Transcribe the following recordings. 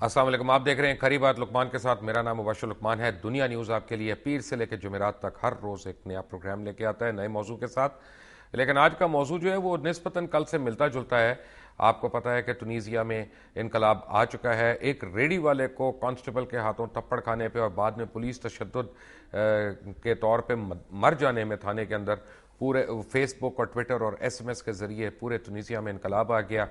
السلام علیکم، آپ دیکھ رہے ہیں کھری بات لقمان کے ساتھ. میرا نام مبشر لقمان ہے. دنیا نیوز آپ کے لیے پیر سے لے کے جمعرات تک ہر روز ایک نیا پروگرام لے کے آتا ہے نئے موضوع کے ساتھ. لیکن آج کا موضوع جو ہے وہ نسبتاً کل سے ملتا جلتا ہے. آپ کو پتا ہے کہ ٹونیزیا میں انقلاب آ چکا ہے. ایک ریڈی والے کو کانسٹیبل کے ہاتھوں تھپڑ کھانے پہ اور بعد میں پولیس تشدد کے طور پہ مر جانے میں تھانے کے اندر پورے فیس بک اور ٹویٹر اور ایس ایم ایس کے ذریعے پورے ٹونیزیا میں انقلاب آ گیا.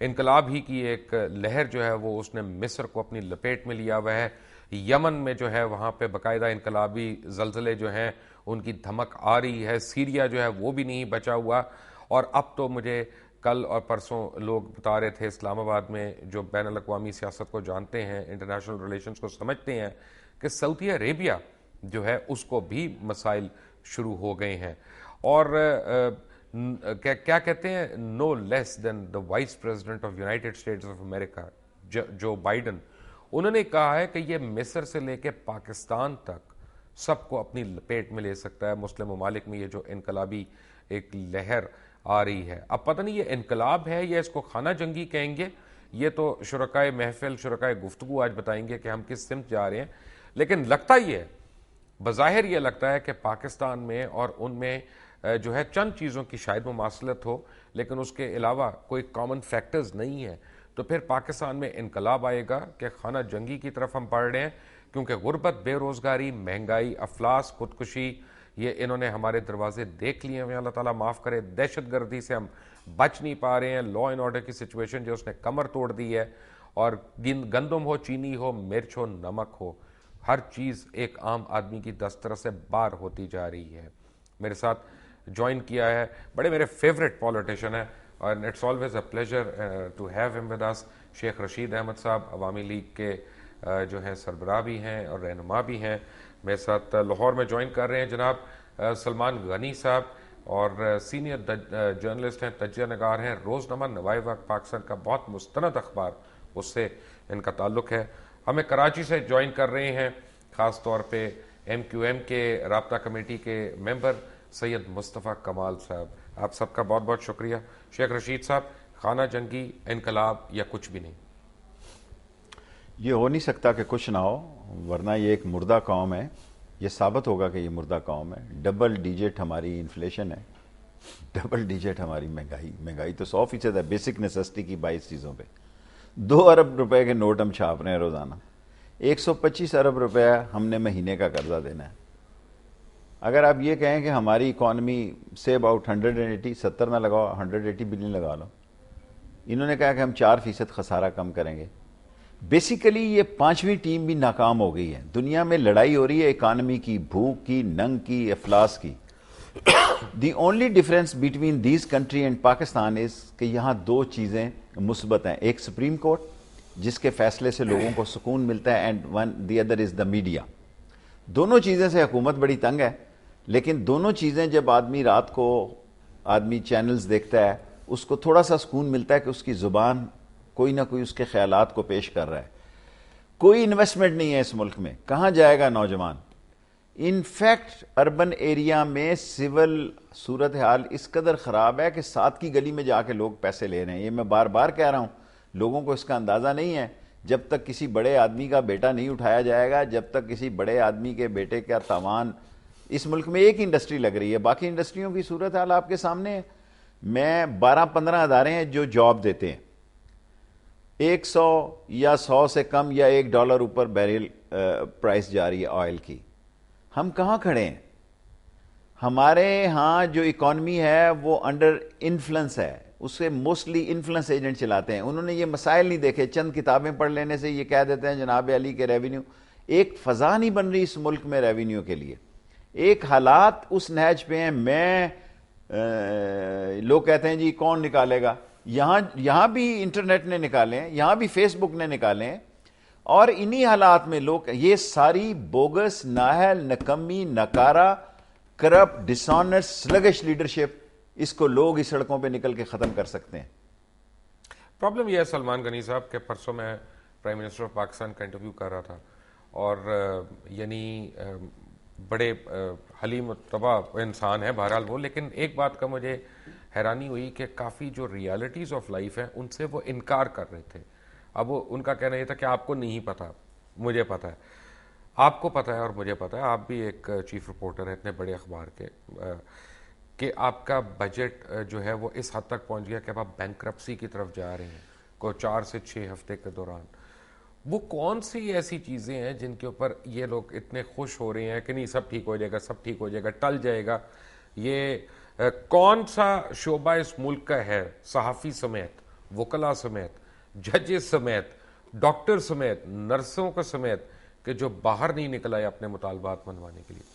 انقلاب ہی کی ایک لہر جو ہے وہ اس نے مصر کو اپنی لپیٹ میں لیا ہوا ہے. یمن میں جو ہے وہاں پہ باقاعدہ انقلابی زلزلے جو ہیں ان کی دھمک آ رہی ہے. سیریا جو ہے وہ بھی نہیں بچا ہوا. اور اب تو مجھے کل اور پرسوں لوگ بتا رہے تھے اسلام آباد میں جو بین الاقوامی سیاست کو جانتے ہیں، انٹرنیشنل ریلیشنز کو سمجھتے ہیں، کہ سعودی عربیہ جو ہے اس کو بھی مسائل شروع ہو گئے ہیں. اور کیا کہتے ہیں، no less than the vice president of United States of America Joe Biden, انہوں نے کہا ہے کہ یہ مصر سے لے کے پاکستان تک سب کو اپنی لپیٹ میں لے سکتا ہے. مسلم ممالک میں یہ جو انقلابی ایک لہر آ رہی ہے، اب پتہ نہیں یہ انقلاب ہے یا اس کو خانہ جنگی کہیں گے. یہ تو شرکائے محفل، شرکائے گفتگو آج بتائیں گے کہ ہم کس سمت جا رہے ہیں. لیکن لگتا ہی ہے، بظاہر یہ لگتا ہے کہ پاکستان میں اور ان میں جو ہے چند چیزوں کی شاید مماثلت ہو، لیکن اس کے علاوہ کوئی کامن فیکٹرز نہیں ہے. تو پھر پاکستان میں انقلاب آئے گا کہ خانہ جنگی کی طرف ہم بڑھ رہے ہیں؟ کیونکہ غربت، بے روزگاری، مہنگائی، افلاس، خودکشی، یہ انہوں نے ہمارے دروازے دیکھ لیے ہیں. اللہ تعالیٰ معاف کرے. دہشت گردی سے ہم بچ نہیں پا رہے ہیں. لا اینڈ آرڈر کی سچویشن جو اس نے کمر توڑ دی ہے. اور گندم ہو، چینی ہو، مرچ ہو، نمک ہو، ہر چیز ایک عام آدمی کی دسترس سے باہر ہوتی جا رہی ہے. میرے ساتھ جوائن کیا ہے بڑے میرے فیوریٹ پولیٹیشین ہیں، اور it's always a pleasure to have him with us, Sheikh Rashid Ahmad صاحب، عوامی لیگ کے جو ہیں سربراہ بھی ہیں اور رہنما بھی ہیں. میرے ساتھ لاہور میں جوائن کر رہے ہیں جناب سلمان غنی صاحب، اور سینئر جرنلسٹ ہیں، تجزیہ نگار ہیں. روزنامہ نوائے وقت پاکستان کا بہت مستند اخبار، اس سے ان کا تعلق ہے. ہمیں کراچی سے جوائن کر رہے ہیں خاص طور پہ ایم کیو ایم کے رابطہ کمیٹی کے ممبر سید مصطفیٰ کمال صاحب. آپ سب کا بہت بہت شکریہ. شیخ رشید صاحب، خانہ جنگی، انقلاب یا کچھ بھی نہیں؟ یہ ہو نہیں سکتا کہ کچھ نہ ہو، ورنہ یہ ایک مردہ قوم ہے. یہ ثابت ہوگا کہ یہ مردہ قوم ہے. ڈبل ڈیجٹ ہماری انفلیشن ہے، ڈبل ڈیجٹ ہماری مہنگائی تو 100% ہے بیسک نیسسٹی کی 22 چیزوں پہ. 2 ارب روپے کے نوٹ ہم چھاپ رہے ہیں روزانہ. 125 ارب روپے ہم نے مہینے کا قرضہ دینا ہے. اگر آپ یہ کہیں کہ ہماری اکانومی سے اباؤٹ 180، 70 نہ لگاؤ، 180 بلین لگا لو. انہوں نے کہا کہ ہم 4% خسارہ کم کریں گے. بیسیکلی یہ 5ویں ٹیم بھی ناکام ہو گئی ہے. دنیا میں لڑائی ہو رہی ہے اکانومی کی، بھوک کی، ننگ کی، افلاس کی. The only difference between these country and Pakistan is کہ یہاں 2 چیزیں مثبت ہیں. ایک سپریم کورٹ جس کے فیصلے سے لوگوں کو سکون ملتا ہے، and the other is the media. دونوں چیزیں سے حکومت بڑی تنگ ہے، لیکن دونوں چیزیں جب رات کو آدمی چینلز دیکھتا ہے، اس کو تھوڑا سا سکون ملتا ہے کہ اس کی زبان کوئی نہ کوئی اس کے خیالات کو پیش کر رہا ہے. کوئی انویسٹمنٹ نہیں ہے اس ملک میں، کہاں جائے گا نوجوان؟ ان فیکٹ اربن ایریا میں سول صورتحال اس قدر خراب ہے کہ 7 کی گلی میں جا کے لوگ پیسے لے رہے ہیں. یہ میں بار بار کہہ رہا ہوں، لوگوں کو اس کا اندازہ نہیں ہے. جب تک کسی بڑے آدمی کا بیٹا نہیں اٹھایا جائے گا، جب تک کسی بڑے آدمی کے بیٹے کا تاوان، اس ملک میں ایک انڈسٹری لگ رہی ہے، باقی انڈسٹریوں کی صورتحال آپ کے سامنے ہے. میں 12-15 ادارے ہیں جو جاب دیتے ہیں. 100 یا 100 سے کم یا $1 اوپر بیرل پرائس جا رہی ہے آئل کی. ہم کہاں کھڑے ہیں؟ ہمارے ہاں جو اکانومی ہے وہ انڈر انفلنس ہے، اسے موسٹلی انفلنس ایجنٹ چلاتے ہیں. انہوں نے یہ مسائل نہیں دیکھے. چند کتابیں پڑھ لینے سے یہ کہہ دیتے ہیں جناب علی کے ریونیو. ایک فضا نہیں بن رہی اس ملک میں ریونیو کے لیے. ایک حالات اس نہج پہ ہیں. لوگ کہتے ہیں جی کون نکالے گا؟ یہاں بھی انٹرنیٹ نے نکالے ہیں، یہاں بھی فیس بک نے نکالے ہیں. اور انہی حالات میں لوگ، یہ ساری بوگس، نااہل، نکمی، نکارا، کرپٹ، ڈسآنر، سلگش لیڈرشپ، اس کو لوگ اس سڑکوں پہ نکل کے ختم کر سکتے ہیں. پرابلم یہ ہے سلمان غنی صاحب کہ پرسوں میں پرائم منسٹر آف پاکستان کا انٹرویو کر رہا تھا، اور یعنی بڑے حلیم طبع انسان ہے بہرحال وہ، لیکن ایک بات کا مجھے حیرانی ہوئی کہ کافی جو ریالٹیز آف لائف ہیں ان سے وہ انکار کر رہے تھے. اب وہ ان کا کہنا یہ تھا کہ آپ کو نہیں پتا، مجھے پتا ہے، آپ کو پتا ہے اور مجھے پتا ہے، آپ بھی ایک چیف رپورٹر ہیں اتنے بڑے اخبار کے، کہ آپ کا بجٹ جو ہے وہ اس حد تک پہنچ گیا کہ اب آپ بینکرپسی کی طرف جا رہے ہیں کو 4 سے 6 ہفتے کے دوران. وہ کون سی ایسی چیزیں ہیں جن کے اوپر یہ لوگ اتنے خوش ہو رہے ہیں کہ نہیں سب ٹھیک ہو جائے گا، سب ٹھیک ہو جائے گا، ٹل جائے گا؟ یہ کون سا شعبہ اس ملک کا ہے، صحافی سمیت، وکلاء سمیت، ججز سمیت، ڈاکٹر سمیت، نرسوں کا سمیت، کہ جو باہر نہیں نکلا ہے اپنے مطالبات منوانے کے لیے؟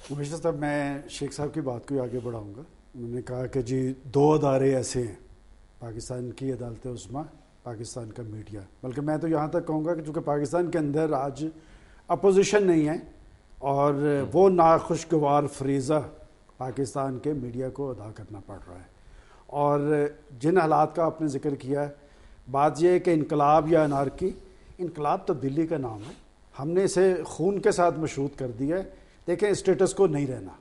مبشر صاحب، میں شیخ صاحب کی بات کو آگے بڑھاؤں گا. انہوں نے کہا کہ جی 2 ادارے ایسے ہیں، پاکستان کی عدالت عظمیٰ، پاکستان کا میڈیا. بلکہ میں تو یہاں تک کہوں گا کہ چونکہ پاکستان کے اندر آج اپوزیشن نہیں ہے اور وہ ناخوشگوار فریضہ پاکستان کے میڈیا کو ادا کرنا پڑ رہا ہے. اور جن حالات کا آپ نے ذکر کیا ہے، بات یہ ہے کہ انقلاب یا انارکی، انقلاب تبدیلی کا نام ہے، ہم نے اسے خون کے ساتھ مشروط کر دیا ہے. دیکھیں اسٹیٹس کو نہیں رہنا.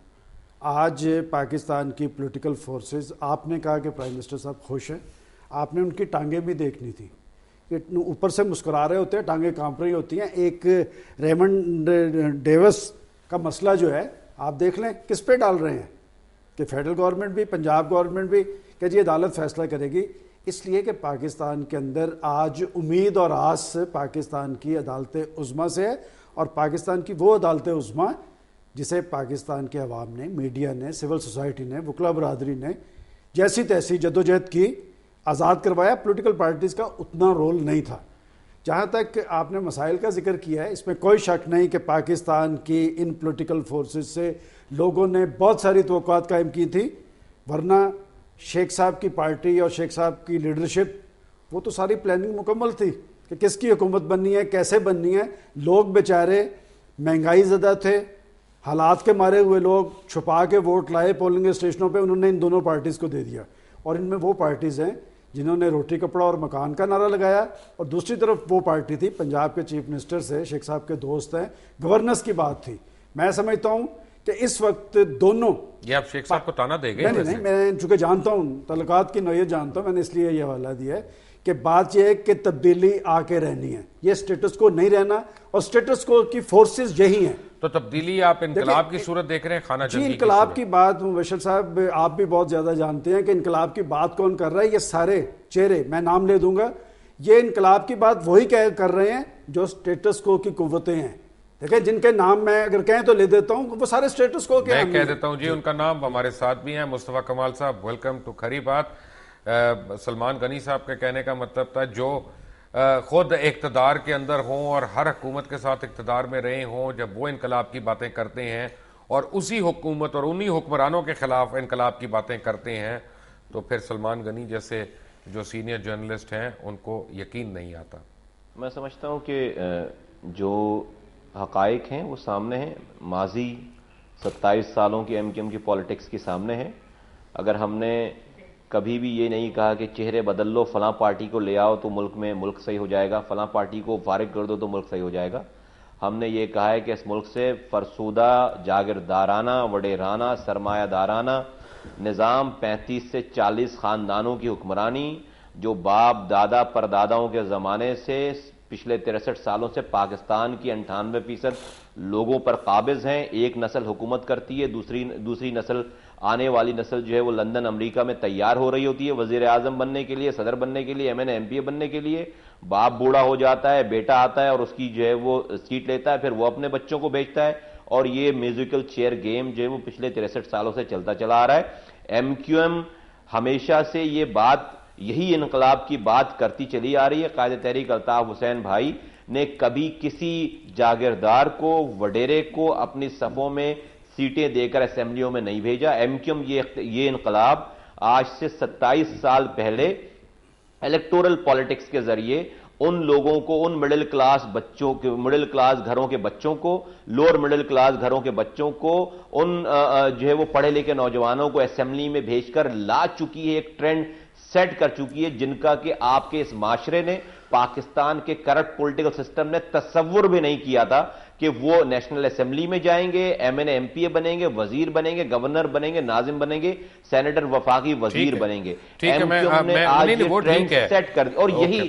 آج پاکستان کی پولیٹیکل فورسز، آپ نے کہا کہ پرائم منسٹر صاحب خوش ہیں، آپ نے ان کی ٹانگیں بھی دیکھنی تھی کہ اوپر سے مسکرا رہے ہوتے ہیں، ٹانگیں کانپ رہی ہوتی ہیں. ایک ریمنڈ ڈیوس کا مسئلہ جو ہے آپ دیکھ لیں کس پہ ڈال رہے ہیں کہ فیڈرل گورنمنٹ بھی، پنجاب گورنمنٹ بھی، کہ جی عدالت فیصلہ کرے گی. اس لیے کہ پاکستان کے اندر آج امید اور آس پاکستان کی عدالت عظمیٰ سے ہے، اور پاکستان کی وہ عدالت عظمیٰ جسے پاکستان کے عوام نے، میڈیا نے، سول سوسائٹی نے، وکلا برادری نے جیسی تیسی جدوجہد کی، آزاد کروایا. پولیٹیکل پارٹیز کا اتنا رول نہیں تھا. جہاں تک آپ نے مسائل کا ذکر کیا ہے، اس میں کوئی شک نہیں کہ پاکستان کی ان پولیٹیکل فورسز سے لوگوں نے بہت ساری توقعات قائم کی تھی، ورنہ شیخ صاحب کی پارٹی اور شیخ صاحب کی لیڈرشپ وہ تو ساری پلاننگ مکمل تھی کہ کس کی حکومت بننی ہے، کیسے بننی ہے. لوگ بیچارے مہنگائی زدہ تھے، حالات کے مارے ہوئے لوگ چھپا کے ووٹ لائے پولنگ اسٹیشنوں پہ، انہوں نے ان دونوں پارٹیز کو دے دیا. اور ان میں وہ پارٹیز ہیں جنہوں نے روٹی کپڑا اور مکان کا نعرہ لگایا، اور دوسری طرف وہ پارٹی تھی پنجاب کے چیف منسٹر سے، شیخ صاحب کے دوست ہیں، گورننس کی بات تھی. میں سمجھتا ہوں کہ اس وقت دونوں، یہ آپ شیخ صاحب کو تانا دے گئے؟ نہیں، میں چونکہ جانتا ہوں تعلقات کی نوعیت جانتا ہوں، میں نے اس لیے یہ حوالہ دیا ہے کہ بات یہ ہے کہ تبدیلی آ کے رہنی ہے، یہ اسٹیٹس کو نہیں رہنا، اور اسٹیٹس کو کی فورسز یہی ہیں. تو تبدیلی آپ انقلاب کی صورت دیکھ رہے ہیں، خانہ جنگی کی انقلاب کی بات مبشر صاحب آپ بھی بہت زیادہ جانتے ہیں کہ انقلاب کی بات کون کر رہا ہے. یہ سارے چہرے میں نام لے دوں گا، یہ انقلاب کی بات وہی کر رہے ہیں جو اسٹیٹس کو کی قوتیں ہیں. دیکھیں جن کے نام میں اگر کہیں تو لے دیتا ہوں، وہ سارے اسٹیٹس کو میں کہہ دیتا ہوں. جی ان کا نام ہمارے ساتھ بھی ہیں، مصطفیٰ کمال صاحب، ویلکم ٹو کھری بات. سلمان غنی صاحب کا کہنے کا مطلب تھا جو خود اقتدار کے اندر ہوں اور ہر حکومت کے ساتھ اقتدار میں رہے ہوں، جب وہ انقلاب کی باتیں کرتے ہیں اور اسی حکومت اور انہی حکمرانوں کے خلاف انقلاب کی باتیں کرتے ہیں، تو پھر سلمان غنی جیسے جو سینئر جرنلسٹ ہیں ان کو یقین نہیں آتا. میں سمجھتا ہوں کہ جو حقائق ہیں وہ سامنے ہیں. ماضی 27 سالوں کی ایم کیو ایم کی پالیٹکس کی سامنے ہے. اگر ہم نے کبھی بھی یہ نہیں کہا کہ چہرے بدل لو، فلاں پارٹی کو لے آؤ تو ملک صحیح ہو جائے گا، فلاں پارٹی کو فارغ کر دو تو ملک صحیح ہو جائے گا. ہم نے یہ کہا ہے کہ اس ملک سے فرسودہ، جاگیردارانہ، وڈیرانہ، سرمایہ دارانہ نظام، 35 سے 40 خاندانوں کی حکمرانی جو باپ دادا پرداداؤں کے زمانے سے پچھلے 63 سالوں سے پاکستان کی 98% لوگوں پر قابض ہیں. ایک نسل حکومت کرتی ہے، دوسری نسل، آنے والی نسل جو ہے وہ لندن امریکہ میں تیار ہو رہی ہوتی ہے وزیر اعظم بننے کے لیے، صدر بننے کے لیے، M N A M P A بننے کے لیے. باپ بوڑھا ہو جاتا ہے، بیٹا آتا ہے اور اس کی جو ہے وہ سیٹ لیتا ہے، پھر وہ اپنے بچوں کو بیچتا ہے. اور یہ میوزیکل چیئر گیم جو ہے وہ پچھلے 63 سالوں سے چلتا چلا آ رہا ہے. ایم کیو ایم ہمیشہ سے یہ بات، یہی انقلاب کی بات کرتی چلی آ رہی ہے. قائد تحریک الطاف حسین بھائی نے کبھی کسی جاگیردار کو، وڈیرے کو اپنی صفوں میں سیٹیں دے کر اسمبلیوں میں نہیں بھیجا. ایم کیو ایم یہ انقلاب آج سے 27 سال پہلے الیکٹورل پالیٹکس کے ذریعے ان لوگوں کو، ان مڈل کلاس بچوں کے، مڈل کلاس گھروں کے بچوں کو، لوور مڈل کلاس گھروں کے بچوں کو، ان جو ہے وہ پڑھے لکھے نوجوانوں کو اسمبلی میں بھیج کر لا چکی ہے، ایک ٹرینڈ سیٹ کر چکی ہے جن کا کہ آپ کے اس معاشرے نے، پاکستان کے کرپٹ پولیٹیکل سسٹم نے تصور بھی نہیں کیا تھا کہ وہ نیشنل اسمبلی میں جائیں گے، M N A M P A بنیں گے، وزیر بنیں گے، گورنر بنیں گے، ناظم بنیں گے، سینیٹر وفاقی وزیر بنیں گے. ایم کیو ایم نے آج یہ ٹرینڈ سیٹ کر دی. اور یہی